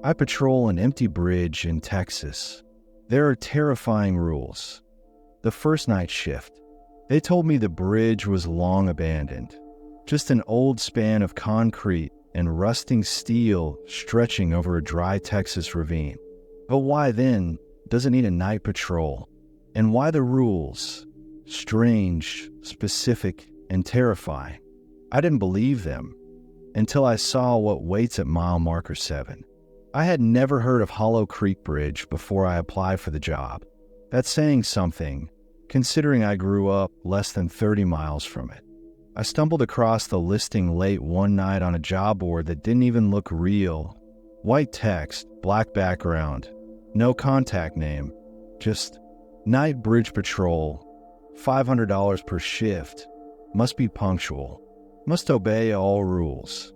I patrol an empty bridge in Texas. There are terrifying rules. The first night shift, they told me the bridge was long abandoned. Just an old span of concrete and rusting steel stretching over a dry Texas ravine. But why then does it need a night patrol? And why the rules? Strange, specific, and terrifying. I didn't believe them until I saw what waits at mile marker 7. I had never heard of Hollow Creek Bridge before I applied for the job. That's saying something, considering I grew up less than 30 miles from it. I stumbled across the listing late one night on a job board that didn't even look real. White text, black background, no contact name, just night bridge patrol, $500 per shift, must be punctual, must obey all rules.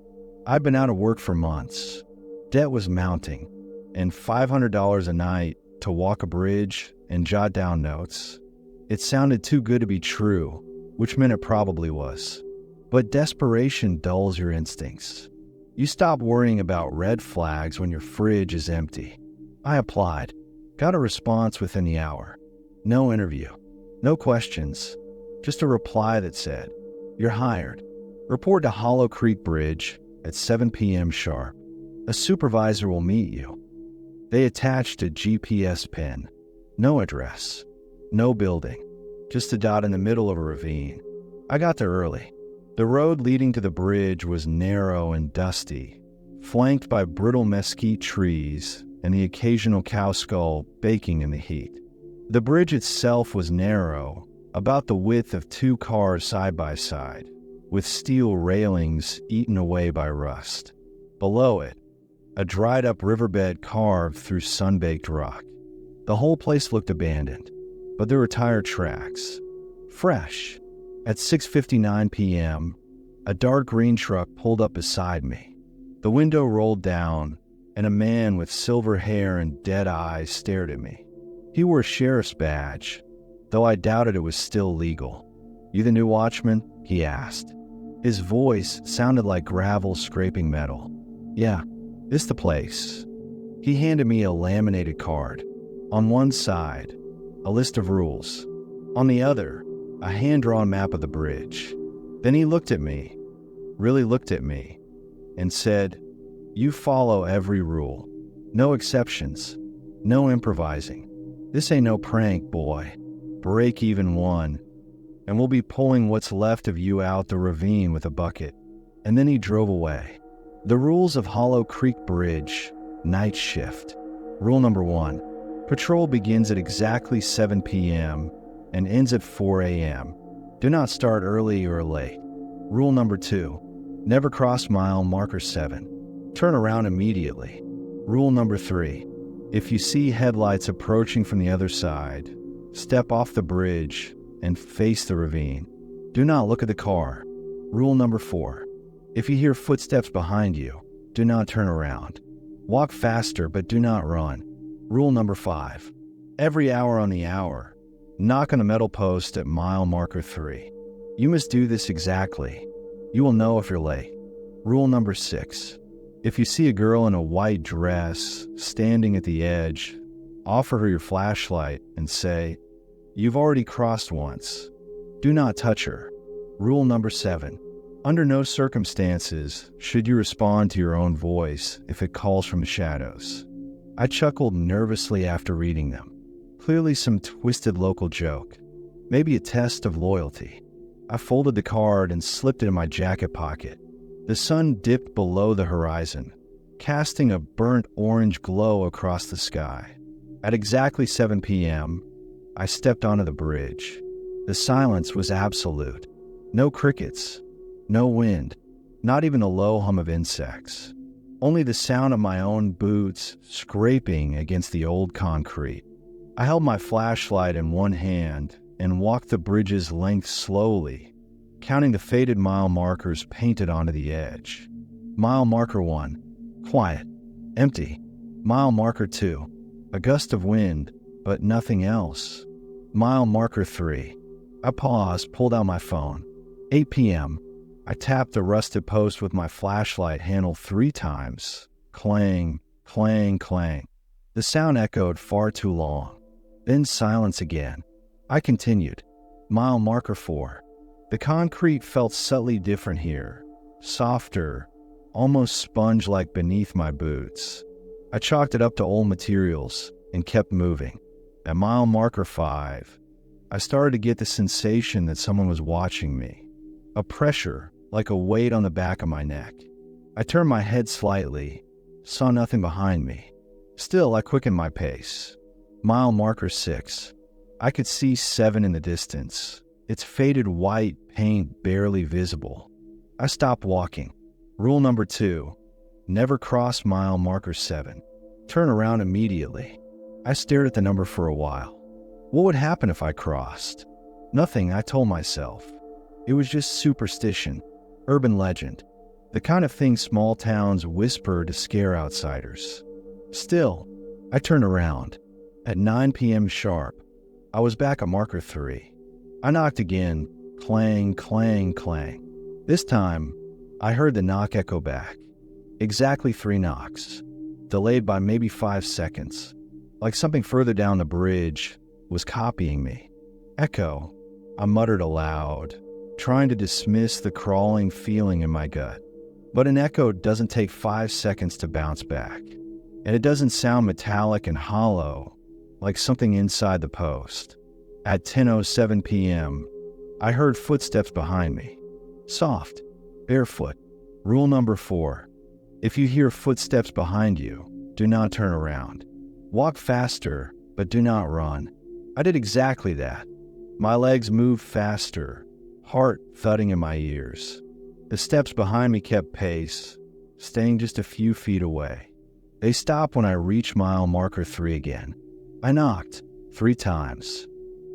I'd been out of work for months. Debt was mounting, and $500 a night to walk a bridge and jot down notes. It sounded too good to be true, which meant it probably was. But desperation dulls your instincts. You stop worrying about red flags when your fridge is empty. I applied, got a response within the hour. No interview, no questions, just a reply that said, "You're hired. Report to Hollow Creek Bridge at 7 p.m. sharp. A supervisor will meet you." They attached a GPS pin. No address, no building, just a dot in the middle of a ravine. I got there early. The road leading to the bridge was narrow and dusty, flanked by brittle mesquite trees and the occasional cow skull baking in the heat. The bridge itself was narrow, about the width of 2 cars side by side, with steel railings eaten away by rust. Below it, a dried-up riverbed carved through sun-baked rock. The whole place looked abandoned, but there were tire tracks. Fresh. At 6:59 p.m., a dark green truck pulled up beside me. The window rolled down, and a man with silver hair and dead eyes stared at me. He wore a sheriff's badge, though I doubted it was still legal. "You the new watchman?" he asked. His voice sounded like gravel scraping metal. "Yeah, this the place." He handed me a laminated card. On one side, a list of rules. On the other, a hand-drawn map of the bridge. Then he looked at me, really looked at me, and said, "You follow every rule. No exceptions. No improvising. This ain't no prank, boy. Break even one, and we'll be pulling what's left of you out the ravine with a bucket." And then he drove away. The rules of Hollow Creek Bridge, night shift. Rule number 1, patrol begins at exactly 7 p.m. and ends at 4 a.m. Do not start early or late. Rule number 2, never cross mile marker 7. Turn around immediately. Rule number 3, if you see headlights approaching from the other side, step off the bridge and face the ravine. Do not look at the car. Rule number 4, if you hear footsteps behind you, do not turn around. Walk faster, but do not run. Rule number 5, every hour on the hour, knock on a metal post at mile marker 3. You must do this exactly. You will know if you're late. Rule number 6, if you see a girl in a white dress standing at the edge, offer her your flashlight and say, "You've already crossed once." Do not touch her. Rule number 7, under no circumstances should you respond to your own voice if it calls from the shadows. I chuckled nervously after reading them. Clearly some twisted local joke. Maybe a test of loyalty. I folded the card and slipped it in my jacket pocket. The sun dipped below the horizon, casting a burnt orange glow across the sky. At exactly 7 p.m., I stepped onto the bridge. The silence was absolute. No crickets, no wind, not even a low hum of insects. Only the sound of my own boots scraping against the old concrete. I held my flashlight in one hand and walked the bridge's length slowly, counting the faded mile markers painted onto the edge. Mile marker 1, quiet, empty. Mile marker 2, a gust of wind, but nothing else. Mile marker 3, I paused, pulled out my phone. 8 p.m., I tapped the rusted post with my flashlight handle 3 times. Clang, clang, clang. The sound echoed far too long. Then silence again. I continued. Mile marker 4. The concrete felt subtly different here. Softer, almost sponge-like beneath my boots. I chalked it up to old materials and kept moving. At mile marker 5, I started to get the sensation that someone was watching me. A pressure, like a weight on the back of my neck. I turned my head slightly, saw nothing behind me. Still, I quickened my pace. Mile marker 6. I could see 7 in the distance, its faded white paint barely visible. I stopped walking. Rule number 2, never cross mile marker 7. Turn around immediately. I stared at the number for a while. What would happen if I crossed? Nothing, I told myself. It was just superstition, urban legend, the kind of thing small towns whisper to scare outsiders. Still, I turned around. At 9 p.m. sharp, I was back at marker 3. I knocked again, clang, clang, clang. This time, I heard the knock echo back. Exactly 3 knocks, delayed by maybe 5 seconds, like something further down the bridge was copying me. Echo, I muttered aloud, trying to dismiss the crawling feeling in my gut. But an echo doesn't take 5 seconds to bounce back, and it doesn't sound metallic and hollow, like something inside the post. At 10:07 p.m., I heard footsteps behind me. Soft, barefoot. Rule number 4. If you hear footsteps behind you, do not turn around. Walk faster, but do not run. I did exactly that. My legs moved faster, heart thudding in my ears. The steps behind me kept pace, staying just a few feet away. They stopped when I reached mile marker 3 again. I knocked 3 times.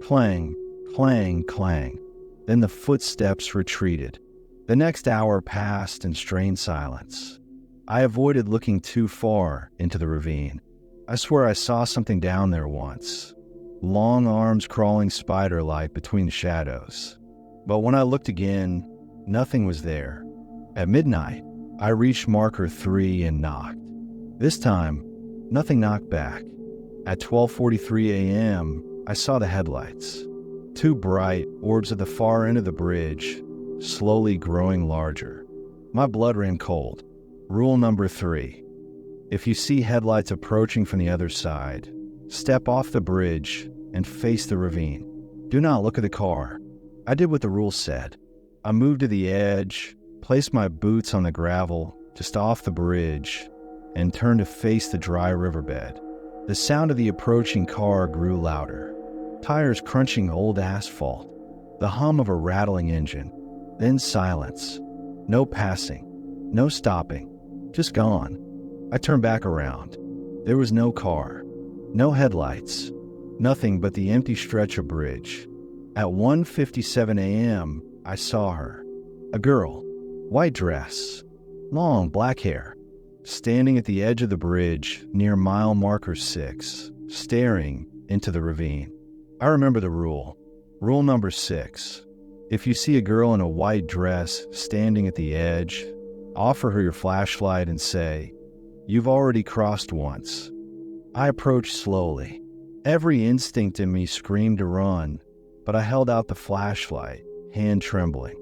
Clang, clang, clang. Then the footsteps retreated. The next hour passed in strained silence. I avoided looking too far into the ravine. I swear I saw something down there once. Long arms crawling spider-like between the shadows. But when I looked again, nothing was there. At midnight, I reached marker 3 and knocked. This time, nothing knocked back. At 12:43 a.m., I saw the headlights. 2 bright orbs at the far end of the bridge, slowly growing larger. My blood ran cold. Rule number 3. If you see headlights approaching from the other side, step off the bridge and face the ravine. Do not look at the car. I did what the rule said. I moved to the edge, placed my boots on the gravel just off the bridge, and turned to face the dry riverbed. The sound of the approaching car grew louder. Tires crunching old asphalt, the hum of a rattling engine, then silence. No passing, no stopping, just gone. I turned back around. There was no car, no headlights, nothing but the empty stretch of bridge. At 1:57 a.m., I saw her. A girl, white dress, long black hair, standing at the edge of the bridge near mile marker 6, staring into the ravine. I remember the rule. Rule number 6. If you see a girl in a white dress standing at the edge, offer her your flashlight and say, "You've already crossed once." I approached slowly. Every instinct in me screamed to run, but I held out the flashlight, hand trembling.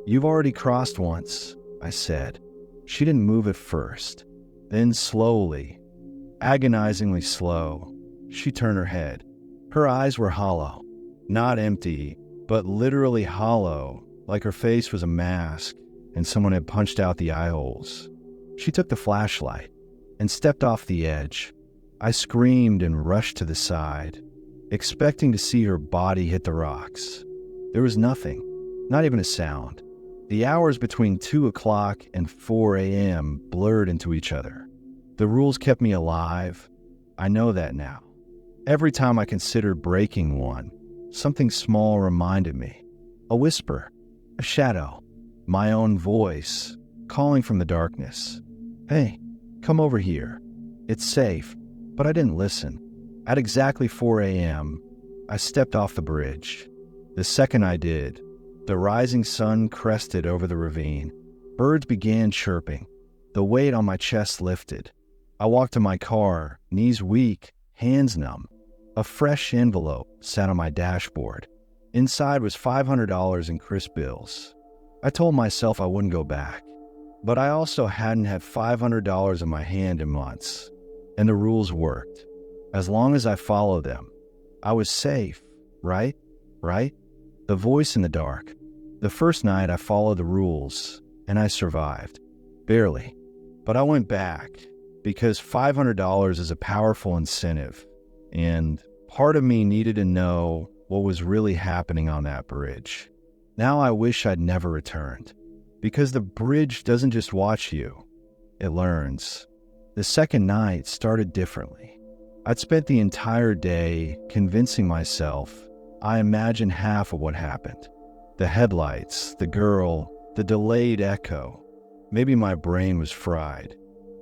"You've already crossed once," I said. She didn't move at first. Then slowly, agonizingly slow, she turned her head. Her eyes were hollow, not empty, but literally hollow, like her face was a mask and someone had punched out the eye holes. She took the flashlight and stepped off the edge. I screamed and rushed to the side, expecting to see her body hit the rocks. There was nothing, not even a sound. The hours between 2 o'clock and 4 a.m. blurred into each other. The rules kept me alive. I know that now. Every time I considered breaking one, something small reminded me. A whisper, a shadow, my own voice, calling from the darkness. "Hey, come over here. It's safe." But I didn't listen. At exactly 4 a.m., I stepped off the bridge. The second I did, the rising sun crested over the ravine. Birds began chirping. The weight on my chest lifted. I walked to my car, knees weak, hands numb. A fresh envelope sat on my dashboard. Inside was $500 in crisp bills. I told myself I wouldn't go back, but I also hadn't had $500 in my hand in months. And the rules worked. As long as I followed them, I was safe, right? Right? The voice in the dark. The first night I followed the rules, and I survived. Barely. But I went back, because $500 is a powerful incentive, and part of me needed to know what was really happening on that bridge. Now I wish I'd never returned, because the bridge doesn't just watch you, it learns. The second night started differently. I'd spent the entire day convincing myself I imagined half of what happened. The headlights, the girl, the delayed echo. Maybe my brain was fried.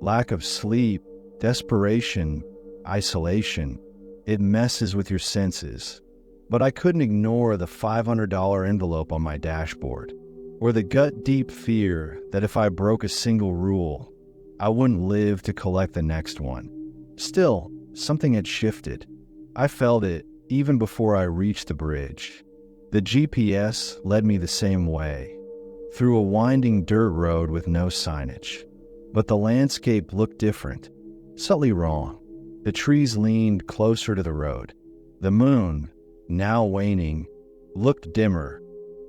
Lack of sleep, desperation, isolation. It messes with your senses. But I couldn't ignore the $500 envelope on my dashboard, or the gut-deep fear that if I broke a single rule, I wouldn't live to collect the next one. Still, something had shifted. I felt it even before I reached the bridge. The GPS led me the same way, through a winding dirt road with no signage. But the landscape looked different, subtly wrong. The trees leaned closer to the road. The moon, now waning, looked dimmer,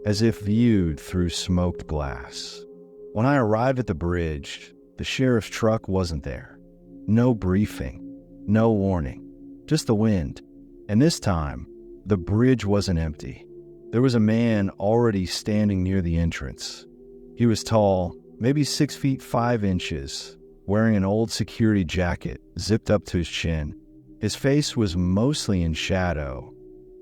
as if viewed through smoked glass. When I arrived at the bridge, the sheriff's truck wasn't there. No briefing, no warning, just the wind. And this time, the bridge wasn't empty. There was a man already standing near the entrance. He was tall, maybe 6 feet 5 inches, wearing an old security jacket zipped up to his chin. His face was mostly in shadow,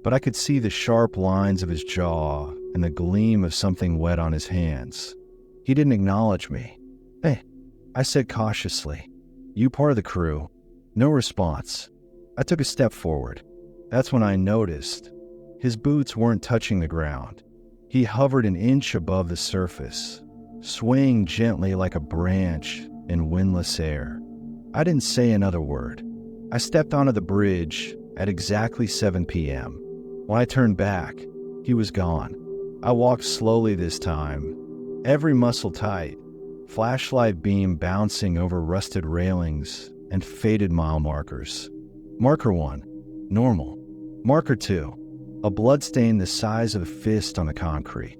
but I could see the sharp lines of his jaw and the gleam of something wet on his hands. He didn't acknowledge me. "Hey," I said cautiously. "You part of the crew?" No response. I took a step forward. That's when I noticed his boots weren't touching the ground. He hovered an inch above the surface, swaying gently like a branch in windless air. I didn't say another word. I stepped onto the bridge at exactly 7 p.m. When I turned back, he was gone. I walked slowly this time, every muscle tight, flashlight beam bouncing over rusted railings and faded mile markers. Marker 1, normal. Marker 2, a bloodstain the size of a fist on the concrete.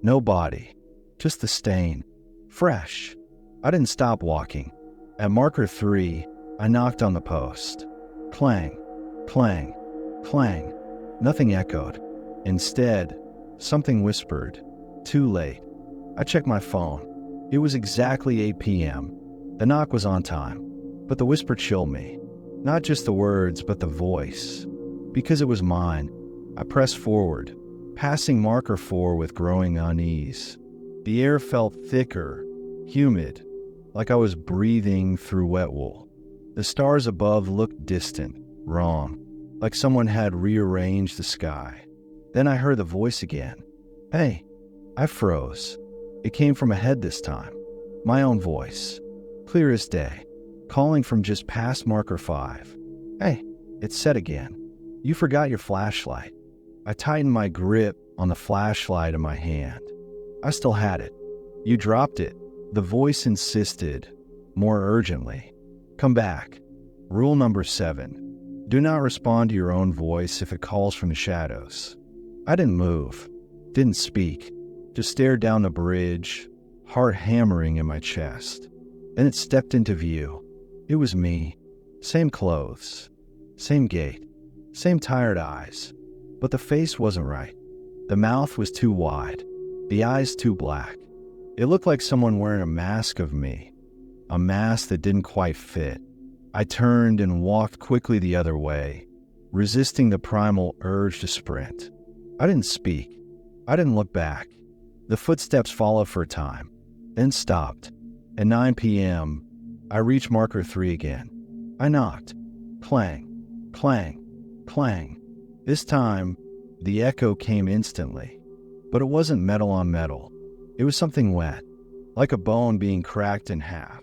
No body, just the stain. Fresh. I didn't stop walking. At marker 3, I knocked on the post. Clang, clang, clang. Nothing echoed. Instead, something whispered, "Too late." I checked my phone. It was exactly 8 p.m. The knock was on time, but the whisper chilled me. Not just the words, but the voice. Because it was mine, I pressed forward, passing marker 4 with growing unease. The air felt thicker, humid, like I was breathing through wet wool. The stars above looked distant, wrong, like someone had rearranged the sky. Then I heard the voice again. "Hey." I froze. It came from ahead this time. My own voice, clear as day, calling from just past marker 5. "Hey," it said again. "You forgot your flashlight." I tightened my grip on the flashlight in my hand. I still had it. "You dropped it," the voice insisted, more urgently. "Come back." Rule number 7. Do not respond to your own voice if it calls from the shadows. I didn't move, didn't speak, just stared down the bridge, heart hammering in my chest. Then it stepped into view. It was me. Same clothes, same gait, same tired eyes. But the face wasn't right. The mouth was too wide, the eyes too black. It looked like someone wearing a mask of me, a mask that didn't quite fit. I turned and walked quickly the other way, resisting the primal urge to sprint. I didn't speak. I didn't look back. The footsteps followed for a time, then stopped. At 9 p.m., I reached marker 3 again. I knocked. Clang, clang, clang. This time, the echo came instantly. But it wasn't metal on metal. It was something wet, like a bone being cracked in half.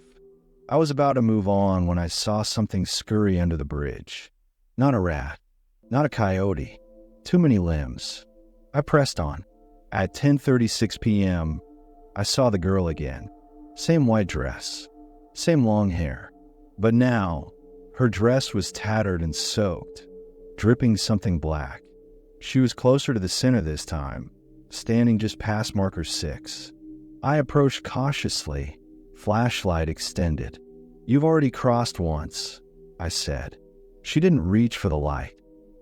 I was about to move on when I saw something scurry under the bridge. Not a rat, not a coyote, too many limbs. I pressed on. At 10:36 p.m., I saw the girl again. Same white dress, same long hair. But now, her dress was tattered and soaked, dripping something black. She was closer to the center this time, standing just past marker 6. I approached cautiously, flashlight extended. "You've already crossed once," I said. She didn't reach for the light.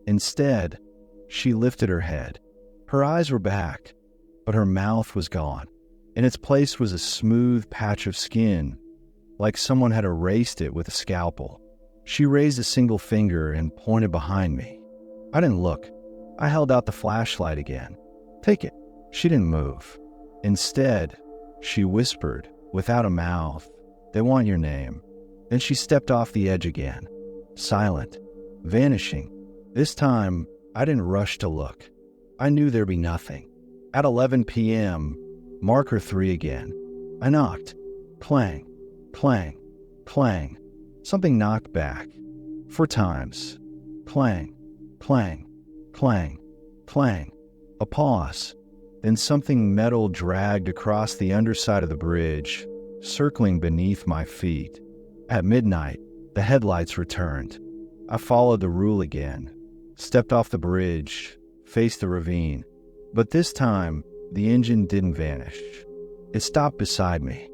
Instead, she lifted her head. Her eyes were back, but her mouth was gone. In its place was a smooth patch of skin, like someone had erased it with a scalpel. She raised a single finger and pointed behind me. I didn't look. I held out the flashlight again. "Take it." She didn't move. Instead, she whispered, without a mouth, "They want your name." Then she stepped off the edge again, silent, vanishing. This time, I didn't rush to look. I knew there'd be nothing. At 11 p.m., marker 3 again. I knocked. Clang, clang, clang. Something knocked back. 4 times. Clang, clang, clang, clang. A pause. Then something metal dragged across the underside of the bridge, circling beneath my feet. At midnight, the headlights returned. I followed the rule again, stepped off the bridge, faced the ravine. But this time, the engine didn't vanish. It stopped beside me.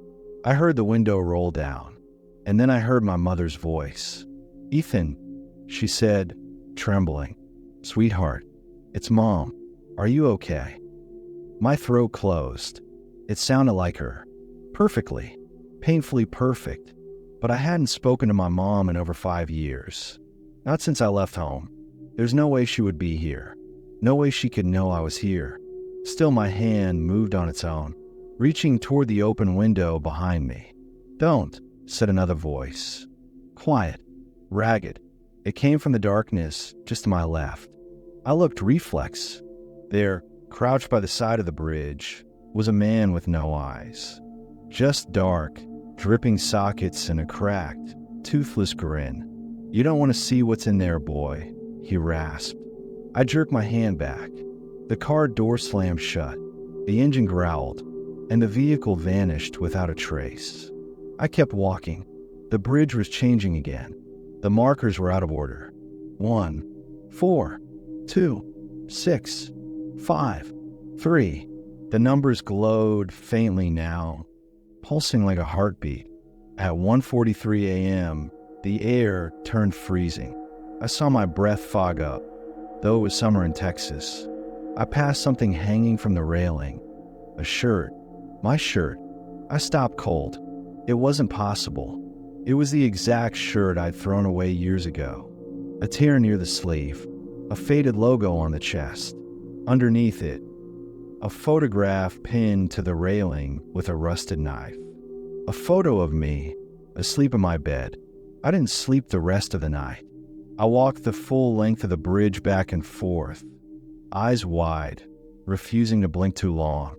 I heard the window roll down, and then I heard my mother's voice. "Ethan," she said, trembling. "Sweetheart, it's Mom. Are you okay?" My throat closed. It sounded like her. Perfectly. Painfully perfect. But I hadn't spoken to my mom in over 5 years. Not since I left home. There's no way she would be here. No way she could know I was here. Still, my hand moved on its own, reaching toward the open window behind me. "Don't," said another voice. Quiet. Ragged. It came from the darkness just to my left. I looked reflex. There, crouched by the side of the bridge, was a man with no eyes. Just dark, dripping sockets and a cracked, toothless grin. "You don't want to see what's in there, boy," he rasped. I jerked my hand back. The car door slammed shut. The engine growled, and the vehicle vanished without a trace. I kept walking. The bridge was changing again. The markers were out of order. 1, 4, 2, 6, 5, 3. The numbers glowed faintly now, pulsing like a heartbeat. At 1:43 a.m., the air turned freezing. I saw my breath fog up, though it was summer in Texas. I passed something hanging from the railing. A shirt. My shirt. I stopped cold. It wasn't possible. It was the exact shirt I'd thrown away years ago. A tear near the sleeve. A faded logo on the chest. Underneath it, a photograph pinned to the railing with a rusted knife. A photo of me, asleep in my bed. I didn't sleep the rest of the night. I walked the full length of the bridge back and forth, eyes wide, refusing to blink too long.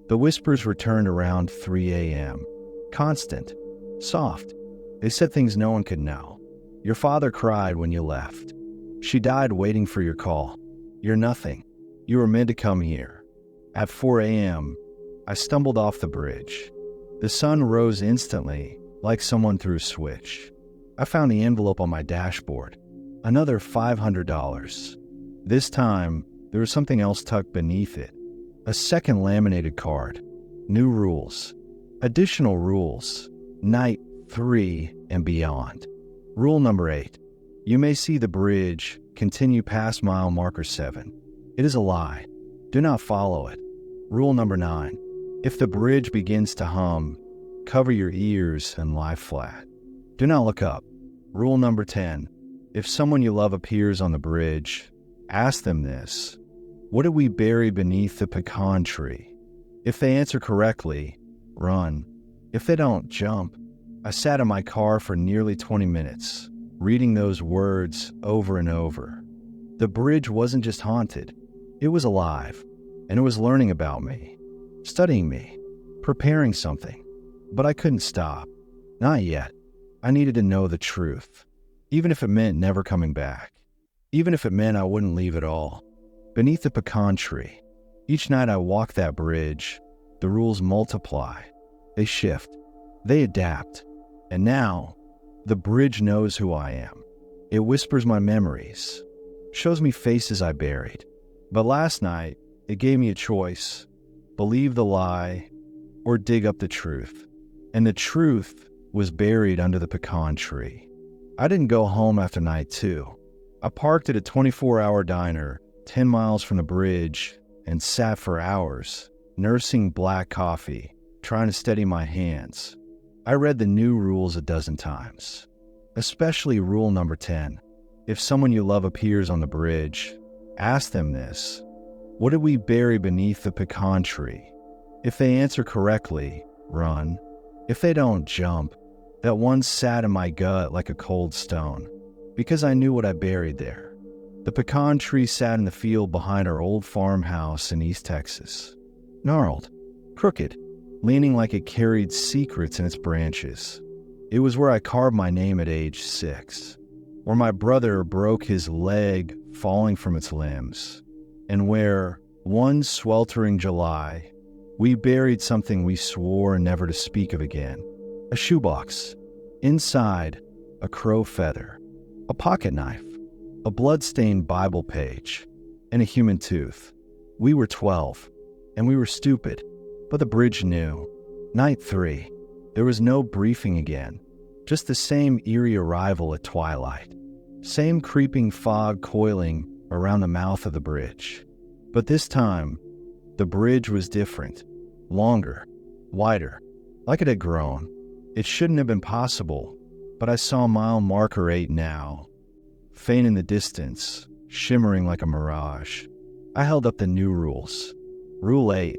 The whispers returned around 3 a.m. Constant, soft. They said things no one could know. "Your father cried when you left. She died waiting for your call. You're nothing. You were meant to come here." At 4 a.m., I stumbled off the bridge. The sun rose instantly, like someone threw a switch. I found the envelope on my dashboard. Another $500. This time, there was something else tucked beneath it. A second laminated card. New rules. Additional rules. Night 3 and beyond. Rule number 8. You may see the bridge continue past mile marker 7. It is a lie. Do not follow it. Rule number 9. If the bridge begins to hum, cover your ears and lie flat. Do not look up. Rule number 10. If someone you love appears on the bridge, ask them this: "What did we bury beneath the pecan tree?" If they answer correctly, run. If they don't, jump. I sat in my car for nearly 20 minutes, reading those words over and over. The bridge wasn't just haunted. It was alive, and it was learning about me, studying me, preparing something. But I couldn't stop. Not yet. I needed to know the truth, even if it meant never coming back, even if it meant I wouldn't leave at all. Beneath the pecan tree, each night I walk that bridge, the rules multiply, they shift, they adapt, and now the bridge knows who I am. It whispers my memories, shows me faces I buried. But last night, it gave me a choice: believe the lie or dig up the truth. And the truth was buried under the pecan tree. I didn't go home after night 2. I parked at a 24-hour diner 10 miles from the bridge and sat for hours, nursing black coffee, trying to steady my hands. I read the new rules a dozen times, especially rule number 10. If someone you love appears on the bridge, ask them this: what did we bury beneath the pecan tree? If they answer correctly, run. If they don't, jump. That one sat in my gut like a cold stone, because I knew what I buried there. The pecan tree sat in the field behind our old farmhouse in East Texas. Gnarled, crooked, leaning like it carried secrets in its branches. It was where I carved my name at age 6, where my brother broke his leg falling from its limbs, and where, one sweltering July, we buried something we swore never to speak of again. A shoebox. Inside, a crow feather, a pocket knife, a blood-stained Bible page, and a human tooth. We were 12, and we were stupid, but the bridge knew. Night 3, there was no briefing again, just the same eerie arrival at twilight, same creeping fog coiling around the mouth of the bridge. But this time, the bridge was different, longer, wider, like it had grown. It shouldn't have been possible, but I saw mile marker 8 now, faint in the distance, shimmering like a mirage. I held up the new rules. Rule 8.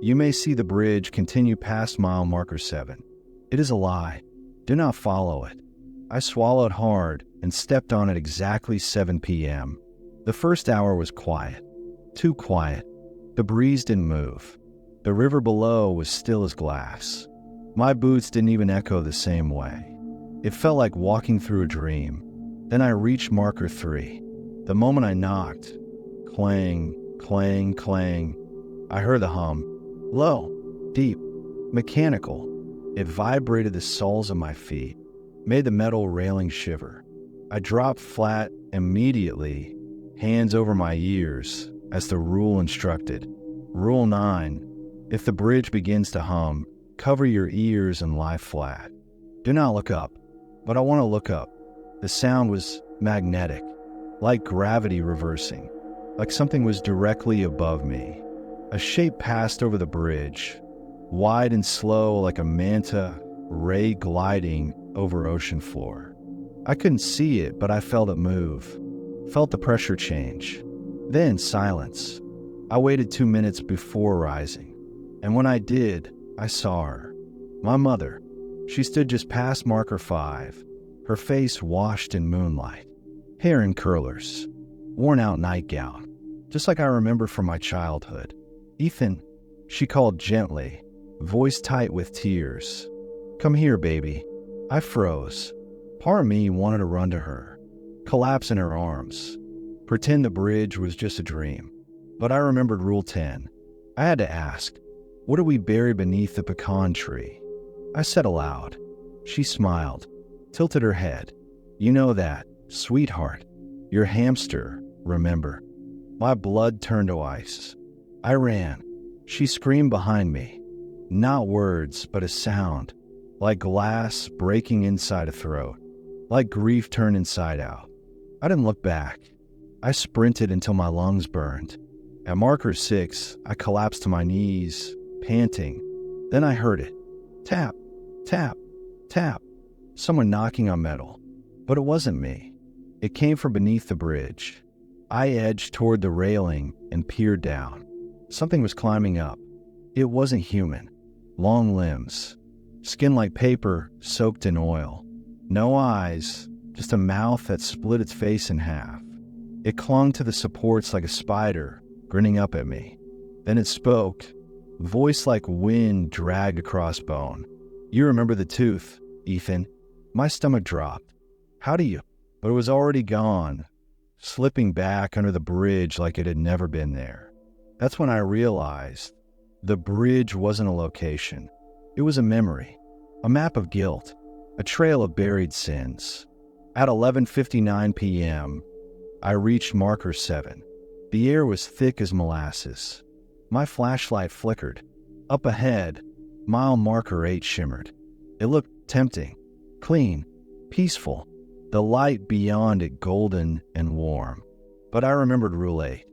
You may see the bridge continue past mile marker 7. It is a lie. Do not follow it. I swallowed hard and stepped on it exactly 7 p.m. The first hour was quiet. Too quiet. The breeze didn't move. The river below was still as glass. My boots didn't even echo the same way. It felt like walking through a dream. Then I reached marker 3. The moment I knocked, clang, clang, clang, I heard the hum. Low, deep, mechanical. It vibrated the soles of my feet, made the metal railing shiver. I dropped flat immediately, hands over my ears, as the rule instructed. Rule 9. If the bridge begins to hum, cover your ears and lie flat. Do not look up, but I want to look up. The sound was magnetic, like gravity reversing, like something was directly above me. A shape passed over the bridge, wide and slow like a manta ray gliding over ocean floor. I couldn't see it, but I felt it move, felt the pressure change. Then silence. I waited 2 minutes before rising, and when I did, I saw her. My mother. She stood just past marker 5, her face washed in moonlight, hair in curlers, worn out nightgown, just like I remember from my childhood. Ethan, she called gently, voice tight with tears. Come here, baby. I froze. Part of me wanted to run to her, collapse in her arms, pretend the bridge was just a dream. But I remembered Rule 10. I had to ask, what do we bury beneath the pecan tree? I said aloud. She smiled, tilted her head. You know that, sweetheart. Your hamster, remember. My blood turned to ice. I ran. She screamed behind me. Not words, but a sound, like glass breaking inside a throat, like grief turned inside out. I didn't look back. I sprinted until my lungs burned. At marker 6, I collapsed to my knees, panting. Then I heard it. Tap, tap, tap. Someone knocking on metal. But it wasn't me. It came from beneath the bridge. I edged toward the railing and peered down. Something was climbing up. It wasn't human. Long limbs. Skin like paper soaked in oil. No eyes, just a mouth that split its face in half. It clung to the supports like a spider, grinning up at me. Then it spoke. Voice like wind dragged across bone. You remember the tooth, Ethan. My stomach dropped. How do you? But it was already gone, slipping back under the bridge like it had never been there. That's when I realized the bridge wasn't a location. It was a memory, a map of guilt, a trail of buried sins. At 11:59 p.m., I reached marker 7. The air was thick as molasses. My flashlight flickered. Up ahead, mile marker 8 shimmered. It looked tempting, clean, peaceful, the light beyond it golden and warm. But I remembered Rule 8.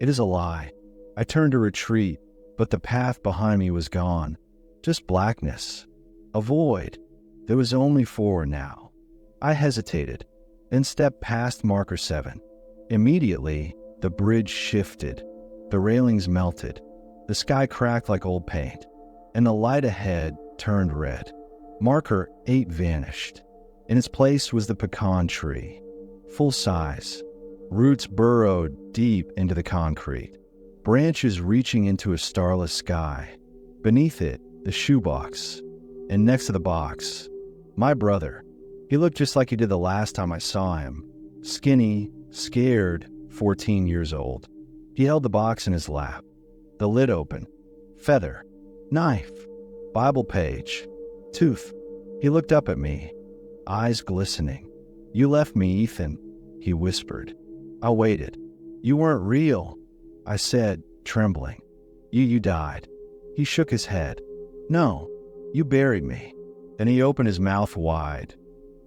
It is a lie. I turned to retreat, but the path behind me was gone. Just blackness. A void. There was only forward now. I hesitated, then stepped past marker 7. Immediately, the bridge shifted. The railings melted. The sky cracked like old paint, and the light ahead turned red. Marker 8 vanished. In its place was the pecan tree, full size, roots burrowed deep into the concrete, branches reaching into a starless sky. Beneath it, the shoebox, and next to the box, my brother. He looked just like he did the last time I saw him, skinny, scared, 14 years old. He held the box in his lap, the lid open, feather, knife, Bible page, tooth. He looked up at me, eyes glistening. "You left me, Ethan," he whispered. I waited. "You weren't real," I said, trembling. You died." He shook his head. "No, you buried me." Then he opened his mouth wide,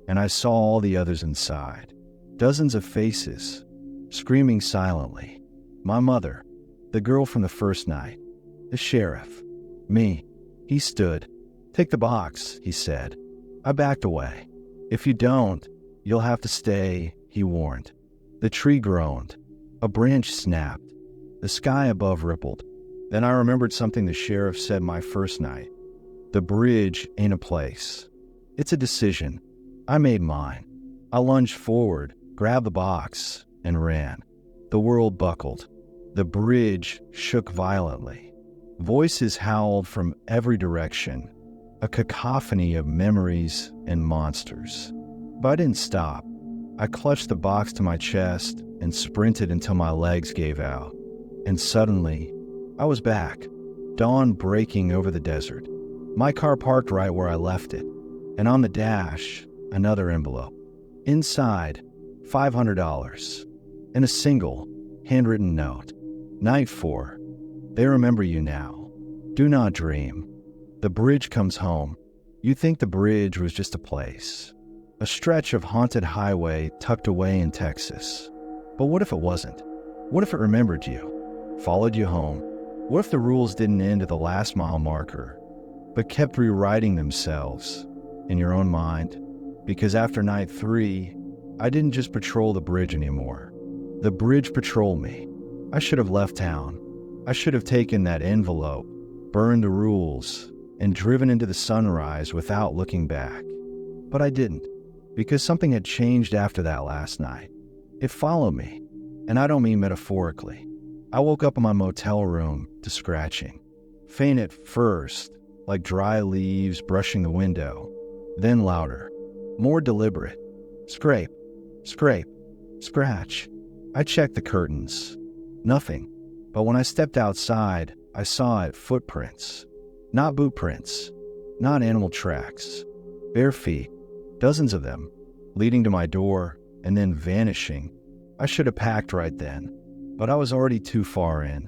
and I saw all the others inside. Dozens of faces, screaming silently. My mother, the girl from the first night, the sheriff, me. He stood. "Take the box," he said. I backed away. "If you don't, you'll have to stay," he warned. The tree groaned. A branch snapped. The sky above rippled. Then I remembered something the sheriff said my first night. The bridge ain't a place. It's a decision. I made mine. I lunged forward, grabbed the box, and ran. The world buckled. The bridge shook violently. Voices howled from every direction, a cacophony of memories and monsters. But I didn't stop. I clutched the box to my chest and sprinted until my legs gave out. And suddenly, I was back, dawn breaking over the desert. My car parked right where I left it, and on the dash, another envelope. Inside, $500, and a single, handwritten note. Night 4. They remember you now. Do not dream. The bridge comes home. You think the bridge was just a place, a stretch of haunted highway tucked away in Texas. But what if it wasn't? What if it remembered you, followed you home? What if the rules didn't end at the last mile marker, but kept rewriting themselves in your own mind? Because after night 3, I didn't just patrol the bridge anymore. The bridge patrolled me. I should have left town. I should have taken that envelope, burned the rules, and driven into the sunrise without looking back. But I didn't, because something had changed after that last night. It followed me, and I don't mean metaphorically. I woke up in my motel room to scratching. Faint at first, like dry leaves brushing the window, then louder, more deliberate. Scrape, scrape, scratch. I checked the curtains. Nothing. But when I stepped outside, I saw it, footprints. Not boot prints, not animal tracks. Bare feet, dozens of them, leading to my door and then vanishing. I should have packed right then, but I was already too far in.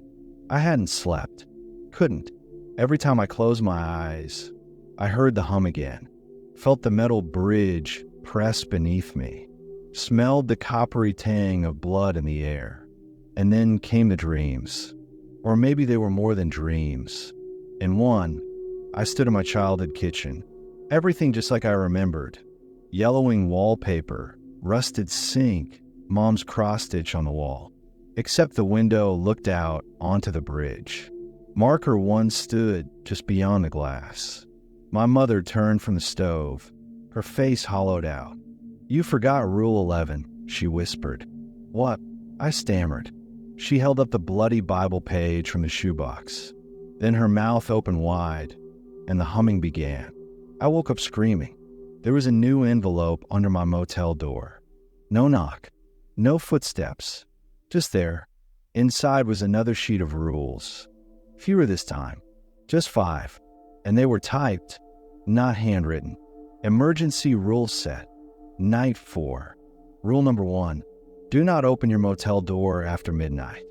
I hadn't slept. Couldn't. Every time I closed my eyes, I heard the hum again, felt the metal bridge press beneath me, smelled the coppery tang of blood in the air. And then came the dreams. Or maybe they were more than dreams. In one, I stood in my childhood kitchen. Everything just like I remembered. Yellowing wallpaper, rusted sink, mom's cross-stitch on the wall. Except the window looked out onto the bridge. Marker 1 stood just beyond the glass. My mother turned from the stove, her face hollowed out. "You forgot Rule 11, she whispered. "What?" I stammered. She held up the bloody Bible page from the shoebox. Then her mouth opened wide, and the humming began. I woke up screaming. There was a new envelope under my motel door. No knock, no footsteps, just there. Inside was another sheet of rules. Fewer this time, just 5, and they were typed, not handwritten. Emergency rule set, night 4. Rule number 1, do not open your motel door after midnight.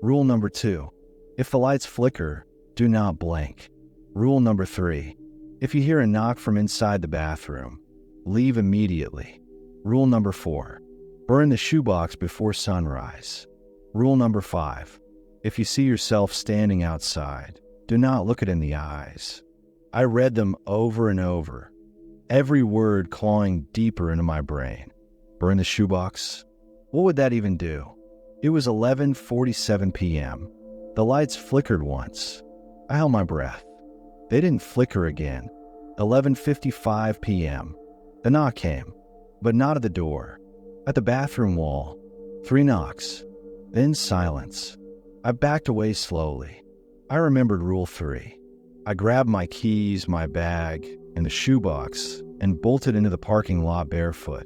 Rule number 2, if the lights flicker, do not blink. Rule number 3, if you hear a knock from inside the bathroom, leave immediately. Rule number 4, burn the shoebox before sunrise. Rule number 5, if you see yourself standing outside, do not look it in the eyes. I read them over and over, every word clawing deeper into my brain. Burn the shoebox? What would that even do? It was 11:47 p.m. The lights flickered once. I held my breath. They didn't flicker again. 11:55 p.m. The knock came, but not at the door. At the bathroom wall. 3 knocks. Then silence. I backed away slowly. I remembered Rule 3. I grabbed my keys, my bag, and the shoebox and bolted into the parking lot barefoot.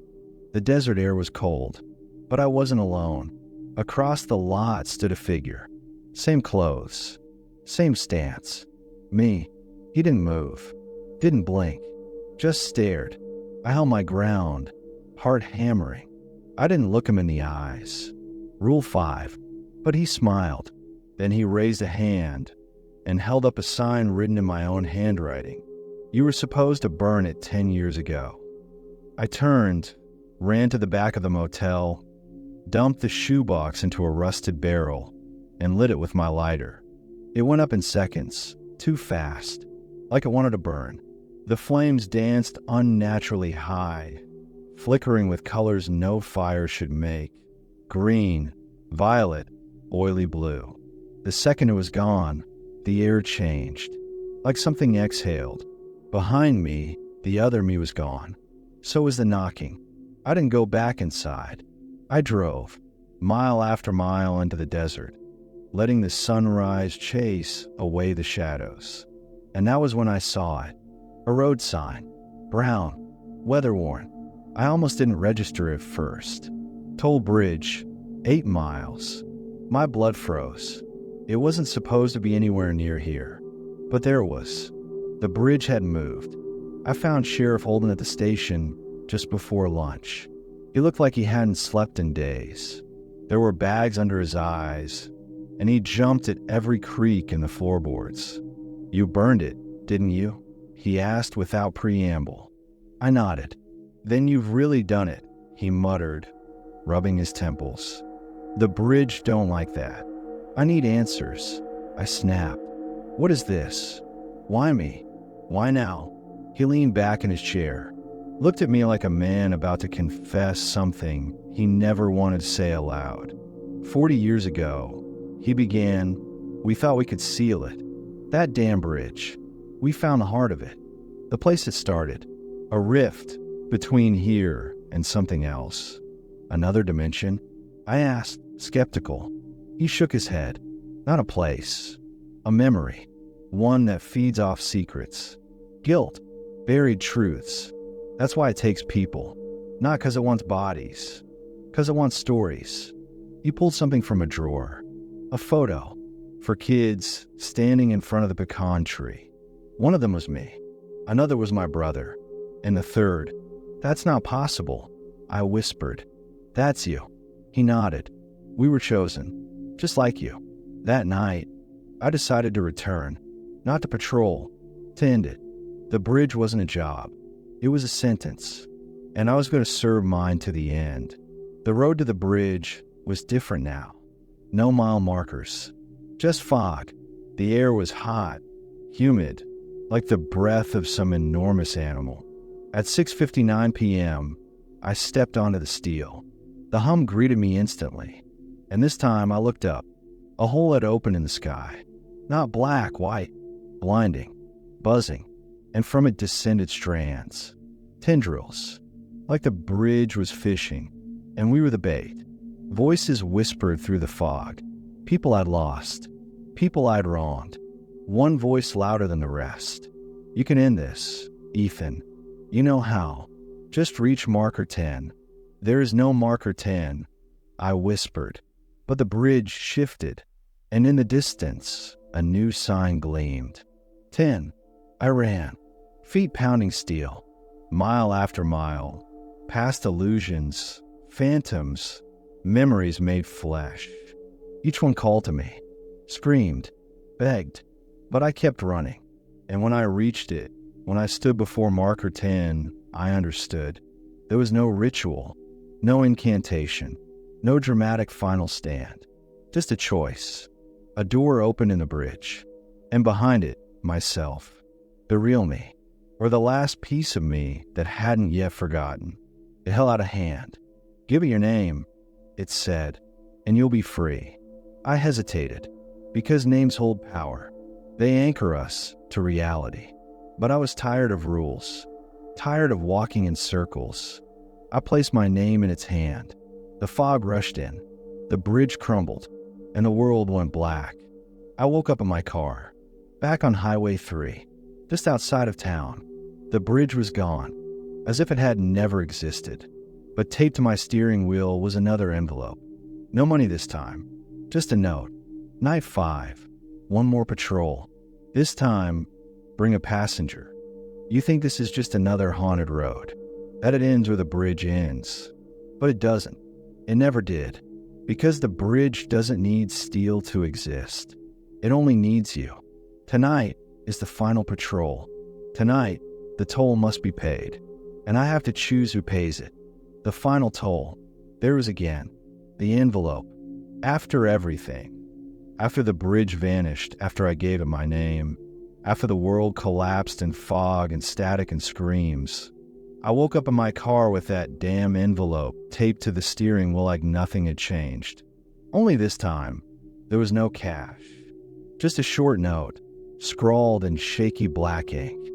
The desert air was cold, but I wasn't alone. Across the lot stood a figure. Same clothes. Same stance. Me. He didn't move. Didn't blink. Just stared. I held my ground, heart hammering. I didn't look him in the eyes. Rule 5. But he smiled. Then he raised a hand and held up a sign written in my own handwriting. You were supposed to burn it 10 years ago. I turned, ran to the back of the motel, dumped the shoebox into a rusted barrel, and lit it with my lighter. It went up in seconds, too fast, like it wanted to burn. The flames danced unnaturally high, flickering with colors no fire should make. Green, violet, oily blue. The second it was gone, the air changed, like something exhaled. Behind me, the other me was gone. So was the knocking. I didn't go back inside. I drove, mile after mile into the desert, letting the sunrise chase away the shadows. And that was when I saw it. A road sign, brown, weather-worn. I almost didn't register it first. Toll bridge, 8 miles. My blood froze. It wasn't supposed to be anywhere near here, but there it was. The bridge had moved. I found Sheriff Holden at the station just before lunch. He looked like he hadn't slept in days. There were bags under his eyes, and he jumped at every creak in the floorboards. You burned it, didn't you? He asked without preamble. I nodded. Then you've really done it, he muttered, rubbing his temples. The bridge don't like that. I need answers. I snapped. What is this? Why me? Why now? He leaned back in his chair, looked at me like a man about to confess something he never wanted to say aloud. 40 years ago, he began, we thought we could seal it. That damn bridge. We found the heart of it. The place it started. A rift between here and something else. Another dimension? I asked, skeptical. He shook his head. Not a place. A memory. One that feeds off secrets. Guilt. Buried truths. That's why it takes people. Not because it wants bodies. Because it wants stories. He pulled something from a drawer. A photo. For kids standing in front of the pecan tree. One of them was me. Another was my brother. And the third, that's not possible. I whispered. That's you. He nodded. We were chosen. Just like you. That night, I decided to return. Not to patrol. To end it. The bridge wasn't a job. It was a sentence. And I was going to serve mine to the end. The road to the bridge was different now. No mile markers. Just fog. The air was hot, humid, like the breath of some enormous animal. At 6:59 p.m., I stepped onto the steel. The hum greeted me instantly, and this time I looked up. A hole had opened in the sky. Not black, white, blinding, buzzing, and from it descended strands, tendrils, like the bridge was fishing, and we were the bait. Voices whispered through the fog. People I'd lost. People I'd wronged. One voice louder than the rest. You can end this, Ethan. You know how. Just reach marker 10. There is no marker 10, I whispered. But the bridge shifted, and in the distance, a new sign gleamed. 10. I ran, feet pounding steel, mile after mile, past illusions, phantoms, memories made flesh. Each one called to me, screamed, begged, but I kept running. And when I reached it, when I stood before marker 10, I understood. There was no ritual, no incantation, no dramatic final stand, just a choice. A door opened in the bridge, and behind it, myself, the real me, or the last piece of me that hadn't yet forgotten. It held out a hand. Give it your name, it said, and you'll be free. I hesitated, because names hold power. They anchor us to reality. But I was tired of rules, tired of walking in circles. I placed my name in its hand. The fog rushed in, the bridge crumbled, and the world went black. I woke up in my car, back on Highway 3, just outside of town. The bridge was gone, as if it had never existed. But taped to my steering wheel was another envelope. No money this time, just a note. Night 5, one more patrol. This time, bring a passenger. You think this is just another haunted road, that it ends where the bridge ends. But it doesn't. It never did. Because the bridge doesn't need steel to exist. It only needs you. Tonight is the final patrol. Tonight, the toll must be paid. And I have to choose who pays it. The final toll. There is again. The envelope. After everything. After the bridge vanished, after I gave it my name. After the world collapsed in fog and static and screams. I woke up in my car with that damn envelope taped to the steering wheel like nothing had changed. Only this time, there was no cash. Just a short note, scrawled in shaky black ink.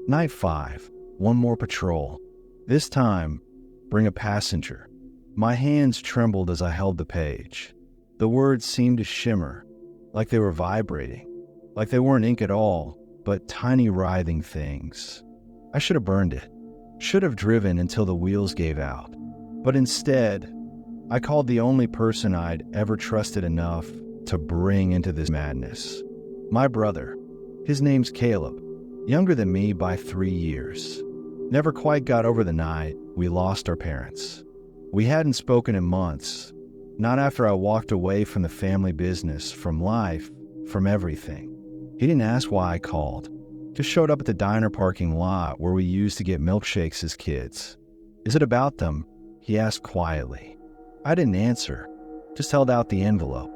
Night 5, one more patrol. This time, bring a passenger. My hands trembled as I held the page. The words seemed to shimmer, like they were vibrating, like they weren't ink at all, but tiny writhing things. I should have burned it. Should have driven until the wheels gave out. But instead, I called the only person I'd ever trusted enough to bring into this madness. My brother. His name's Caleb, younger than me by 3 years. Never quite got over the night we lost our parents. We hadn't spoken in months, not after I walked away from the family business, from life, from everything. He didn't ask why I called. Just showed up at the diner parking lot where we used to get milkshakes as kids. Is it about them? He asked quietly. I didn't answer, just held out the envelope.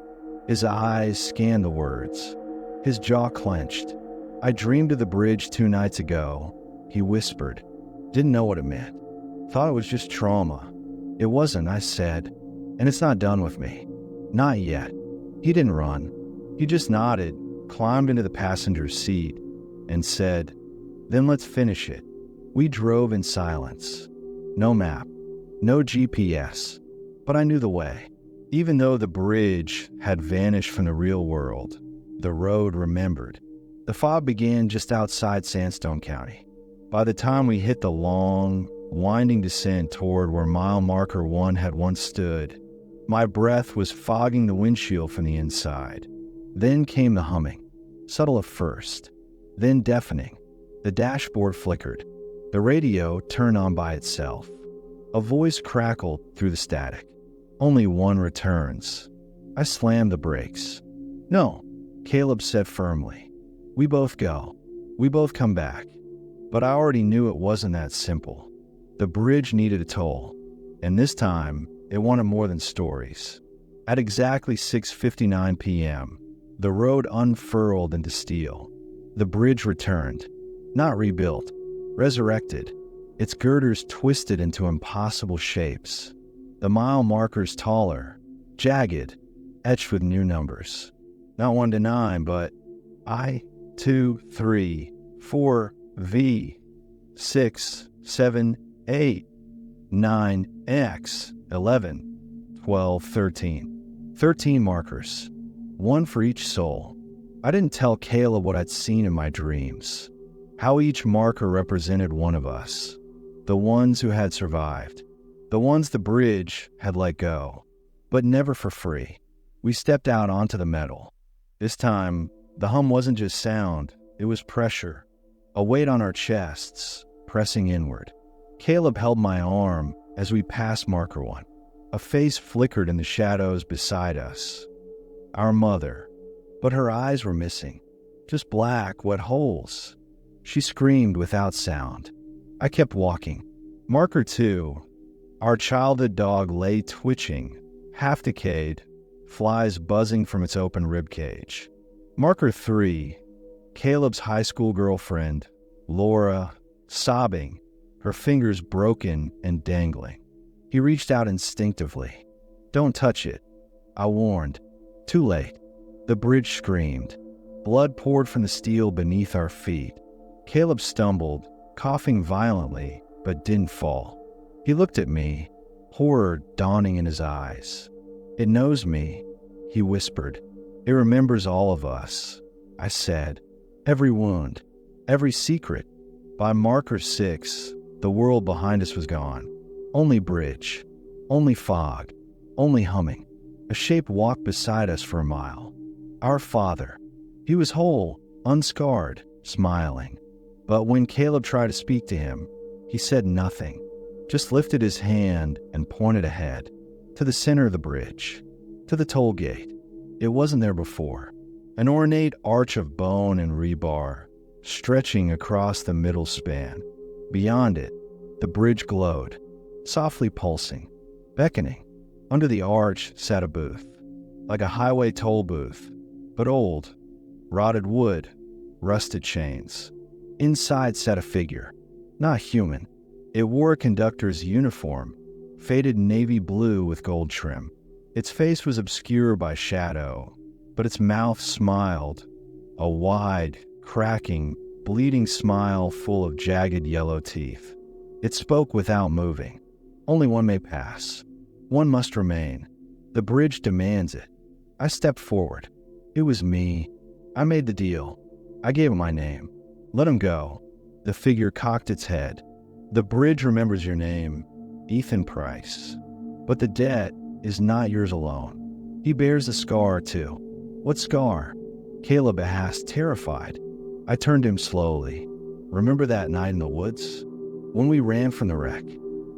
His eyes scanned the words. His jaw clenched. I dreamed of the bridge 2 nights ago, he whispered. Didn't know what it meant. Thought it was just trauma. It wasn't, I said, and it's not done with me. Not yet. He didn't run. He just nodded, climbed into the passenger's seat, and said, then let's finish it. We drove in silence. No map, no GPS, but I knew the way. Even though the bridge had vanished from the real world, the road remembered. The fog began just outside Sandstone County. By the time we hit the long, winding descent toward where mile marker 1 had once stood, my breath was fogging the windshield from the inside. Then came the humming, subtle at first, then deafening. The dashboard flickered. The radio turned on by itself. A voice crackled through the static. Only one returns. I slammed the brakes. No, Caleb said firmly. We both go. We both come back. But I already knew it wasn't that simple. The bridge needed a toll. And this time, it wanted more than stories. At exactly 6:59 p.m., the road unfurled into steel. The bridge returned, not rebuilt, resurrected, its girders twisted into impossible shapes. The mile markers taller, jagged, etched with new numbers. Not 1 to 9, but I, 2, 3, 4, V, 6, 7, 8, 9, X, 11, 12, 13. 13 markers, one for each soul. I didn't tell Caleb what I'd seen in my dreams, how each marker represented one of us. The ones who had survived. The ones the bridge had let go. But never for free. We stepped out onto the metal. This time, the hum wasn't just sound, it was pressure. A weight on our chests, pressing inward. Caleb held my arm as we passed Marker 1. A face flickered in the shadows beside us. Our mother. But her eyes were missing. Just black, wet holes. She screamed without sound. I kept walking. Marker 2. Our childhood dog lay twitching, half decayed, flies buzzing from its open ribcage. Marker 3. Caleb's high school girlfriend, Laura, sobbing, her fingers broken and dangling. He reached out instinctively. "Don't touch it," I warned. Too late. The bridge screamed. Blood poured from the steel beneath our feet. Caleb stumbled, coughing violently, but didn't fall. He looked at me, horror dawning in his eyes. "It knows me," he whispered. "It remembers all of us," I said. Every wound, every secret. By Marker 6, the world behind us was gone. Only bridge, only fog, only humming. A shape walked beside us for a mile. Our father. He was whole, unscarred, smiling. But when Caleb tried to speak to him, he said nothing, just lifted his hand and pointed ahead, to the center of the bridge, to the toll gate. It wasn't there before. An ornate arch of bone and rebar, stretching across the middle span. Beyond it, the bridge glowed, softly pulsing, beckoning. Under the arch sat a booth, like a highway toll booth, but old, rotted wood, rusted chains. Inside sat a figure, not human. It wore a conductor's uniform, faded navy blue with gold trim. Its face was obscured by shadow, but its mouth smiled, a wide, cracking, bleeding smile full of jagged yellow teeth. It spoke without moving. "Only one may pass. One must remain. The bridge demands it." I stepped forward. It was me. I made the deal. I gave him my name. "Let him go." The figure cocked its head. "The bridge remembers your name, Ethan Price. But the debt is not yours alone. He bears a scar, too." "What scar?" Caleb asked, terrified. I turned to him slowly. "Remember that night in the woods? When we ran from the wreck?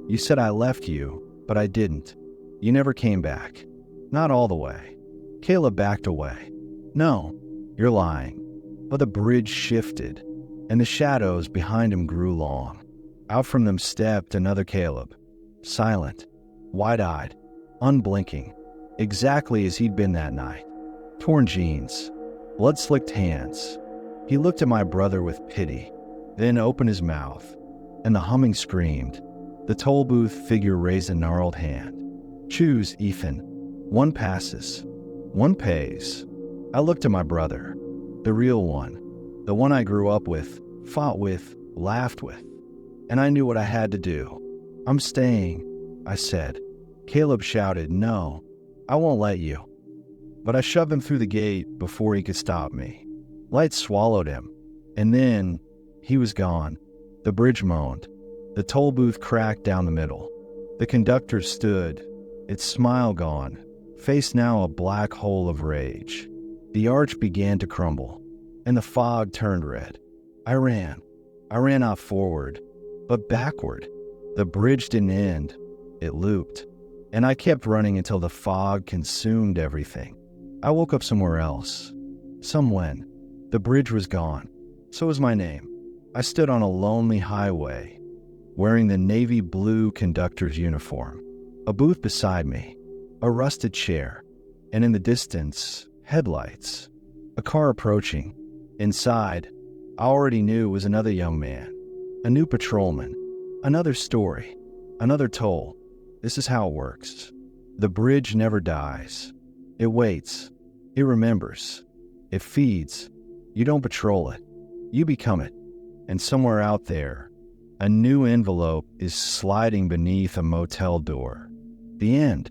You said I left you, but I didn't. You never came back. Not all the way." Caleb backed away. "No, you're lying." But the bridge shifted, and the shadows behind him grew long. Out from them stepped another Caleb, silent, wide-eyed, unblinking, exactly as he'd been that night. Torn jeans, blood-slicked hands. He looked at my brother with pity, then opened his mouth, and the humming screamed. The toll booth figure raised a gnarled hand. "Choose, Ethan. One passes. One pays." I looked at my brother, the real one, the one I grew up with, fought with, laughed with, and I knew what I had to do. "I'm staying," I said. Caleb shouted, "No, I won't let you." But I shoved him through the gate before he could stop me. Light swallowed him, and then he was gone. The bridge moaned. The toll booth cracked down the middle. The conductor stood, its smile gone, face now a black hole of rage. The arch began to crumble, and the fog turned red. I ran not forward, but backward. The bridge didn't end. It looped, and I kept running until the fog consumed everything. I woke up somewhere else. Somewhen. The bridge was gone. So was my name. I stood on a lonely highway, wearing the navy blue conductor's uniform. A booth beside me, a rusted chair, and in the distance, headlights. A car approaching. Inside, I already knew was another young man, a new patrolman, another story, another toll. This is how it works. The bridge never dies. It waits. It remembers. It feeds. You don't patrol it. You become it. And somewhere out there, a new envelope is sliding beneath a motel door. The end.